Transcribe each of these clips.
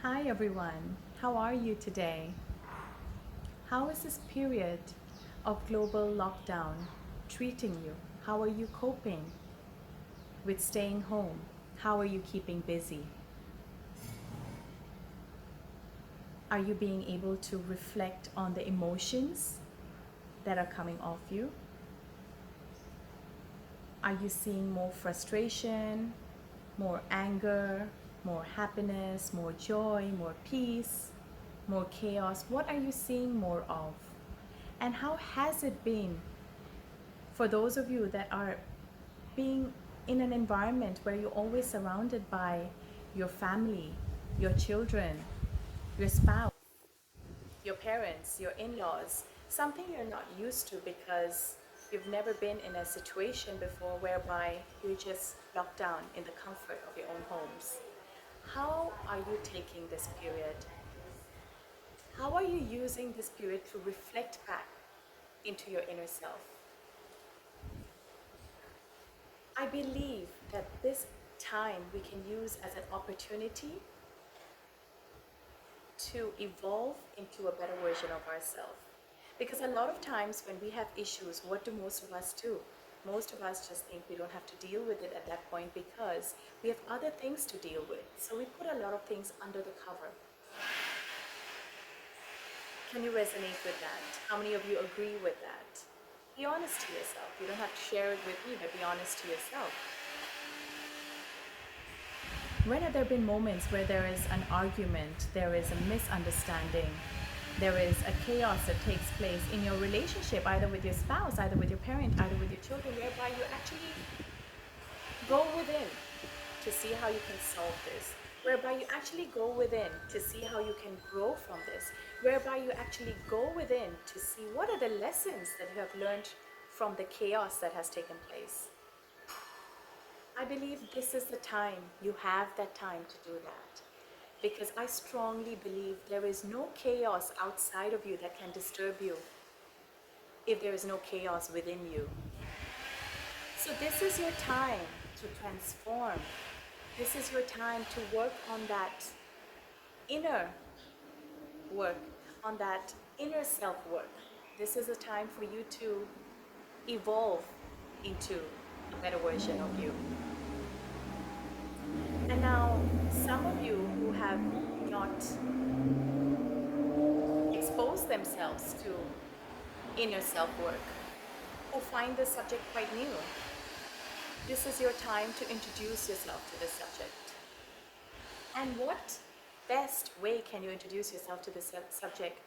Hi everyone, how are you today? How is this period of global lockdown treating you? How are you coping with staying home? How are you keeping busy? Are you being able to reflect on the emotions that are coming off you? Are you seeing more frustration, more anger, more happiness, more joy, more peace, more chaos? What are you seeing more of? And how has it been for those of you that are being in an environment where you're always surrounded by your family, your children, your spouse, your parents, your in laws, something you're not used to because you've never been in a situation before whereby you're just locked down in the comfort of your own homes. How are you taking this period? How are you using this period to reflect back into your inner self? I believe that this time we can use as an opportunity to evolve into a better version of ourselves. Because a lot of times when we have issues, what do most of us do? Most of us just think we don't have to deal with it at that point because we have other things to deal with. So we put a lot of things under the cover. Can you resonate with that? How many of you agree with that? Be honest to yourself. You don't have to share it with me, but be honest to yourself. When have there been moments where there is an argument, there is a misunderstanding, there is a chaos that takes place in your relationship, either with your spouse, either with your parent, either with your children, whereby you actually go within to see how you can solve this, whereby you actually go within to see how you can grow from this, whereby you actually go within to see what are the lessons that you have learned from the chaos that has taken place. I believe this is the time, you have that time to do that. Because I strongly believe there is no chaos outside of you that can disturb you if there is no chaos within you. So, this is your time to transform. This is your time to work on that inner work, on that inner self work. This is a time for you to evolve into a better version of you. And now, some of you who have not exposed themselves to inner self work, who find this subject quite new, this is your time to introduce yourself to this subject. And what best way can you introduce yourself to this subject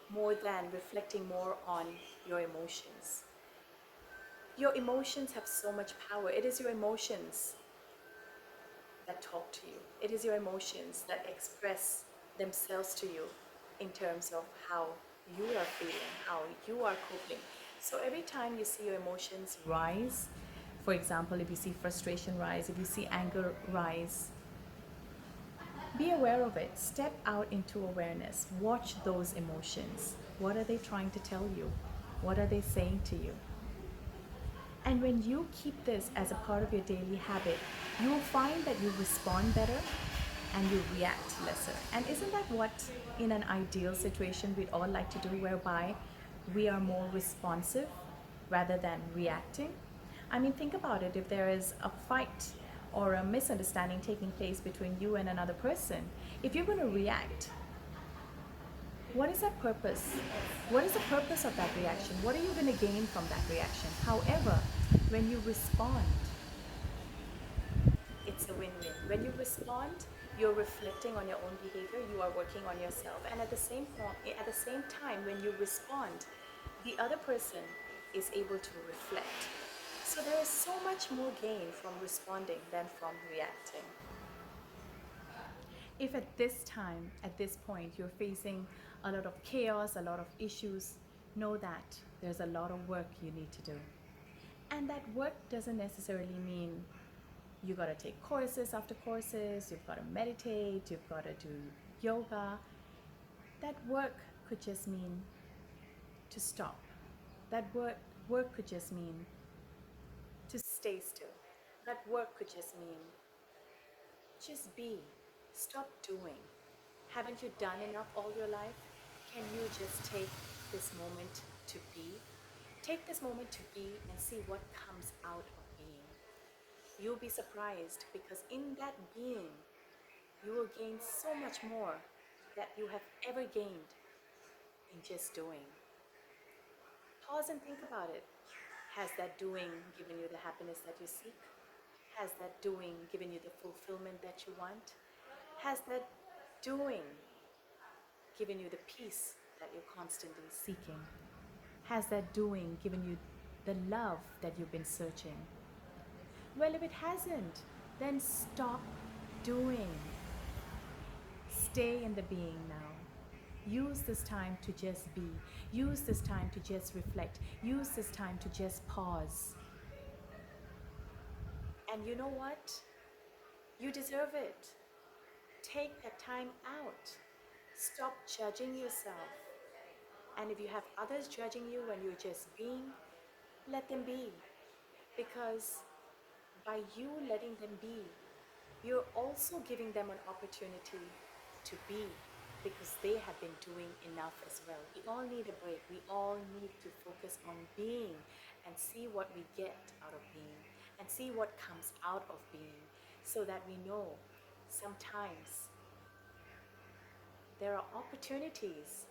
more than reflecting more on your emotions? Your emotions have so much power. It is your emotions that talk to you. It is your emotions that express themselves to you in terms of how you are feeling, how you are coping. So every time you see your emotions rise, for example, if you see frustration rise, if you see anger rise, be aware of it. Step out into awareness. Watch those emotions. What are they trying to tell you? What are they saying to you? And when you keep this as a part of your daily habit, you will find that you respond better and you react lesser. And isn't that what, in an ideal situation, we'd all like to do, whereby we are more responsive rather than reacting? I mean, think about it. If there is a fight or a misunderstanding taking place between you and another person, if you're going to react, what is that purpose? What is the purpose of that reaction? What are you going to gain from that reaction? However, when you respond, it's a win-win. When you respond, you're reflecting on your own behavior, you are working on yourself. And at the same time, when you respond, the other person is able to reflect. So there is so much more gain from responding than from reacting. If at this time, at this point, you're facing a lot of chaos, a lot of issues, know that there's a lot of work you need to do. And that work doesn't necessarily mean you got to take courses after courses, you've got to meditate, you've got to do yoga. That work could just mean to stop. That work could just mean to stay still. That work could just mean just be. Stop doing Haven't you done enough all your life? Can you just take this moment to be? Take this moment to be and see what comes out of being. You'll be surprised because in that being, you will gain so much more that you have ever gained in just doing. Pause and think about it. Has that doing given you the happiness that you seek? Has that doing given you the fulfillment that you want? Has that doing given you the peace that you're constantly seeking? Has that doing given you the love that you've been searching? Well, if it hasn't, then stop doing. Stay in the being now. Use this time to just be. Use this time to just reflect. Use this time to just pause. And you know what? You deserve it. Take that time out. Stop judging yourself. And if you have others judging you when you're just being, let them be. Because by you letting them be, you're also giving them an opportunity to be, because they have been doing enough as well. We all need a break. We all need to focus on being and see what we get out of being and see what comes out of being, so that we know sometimes there are opportunities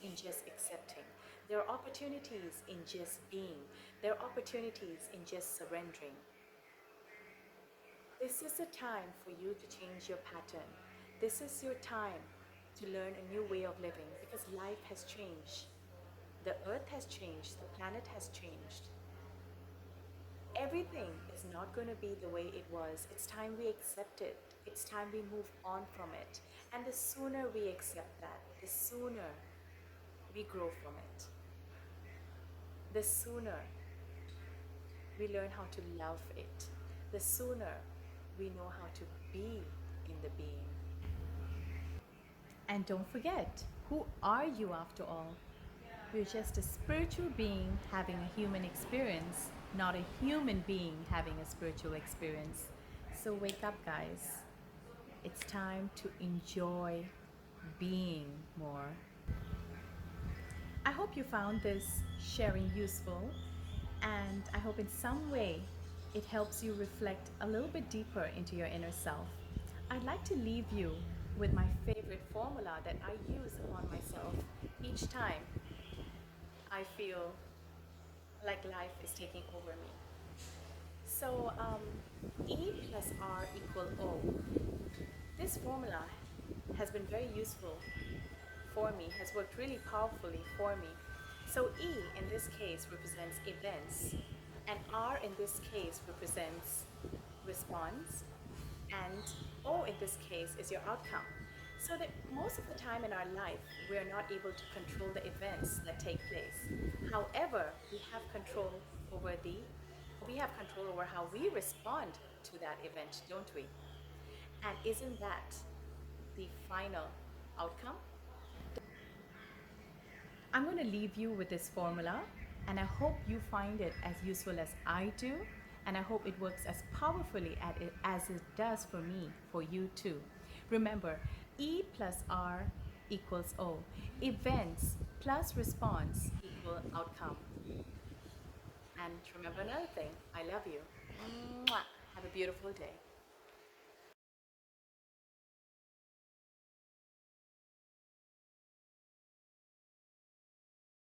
in just accepting. There are opportunities in just being. There are opportunities in just surrendering. This is the time for you to change your pattern. This is your time to learn a new way of living, because life has changed. The earth has changed. The planet has changed. Everything is not going to be the way it was. It's time we accept it. It's time we move on from it. And the sooner we accept that, the sooner we grow from it. The sooner we learn how to love it. The sooner we know how to be in the being. And don't forget, who are you after all? You're just a spiritual being having a human experience, not a human being having a spiritual experience. So wake up, guys. It's time to enjoy being more. I hope you found this sharing useful, and I hope in some way it helps you reflect a little bit deeper into your inner self. I'd like to leave you with my favorite formula that I use upon myself each time I feel like life is taking over me. So, E plus R equal O. This formula has been very useful for me, has worked really powerfully for me. So, E in this case represents events, and R in this case represents response, and O in this case is your outcome. So that most of the time in our life, we are not able to control the events that take place. However, over the we have control over how we respond to that event, don't we? And isn't that the final outcome? I'm going to leave you with this formula, and I hope you find it as useful as I do, and I hope it works as powerfully as it does for me, for you too. Remember, E plus R equals O. Events plus response equal outcome. And remember another thing, I love you. Mwah. Have a beautiful day.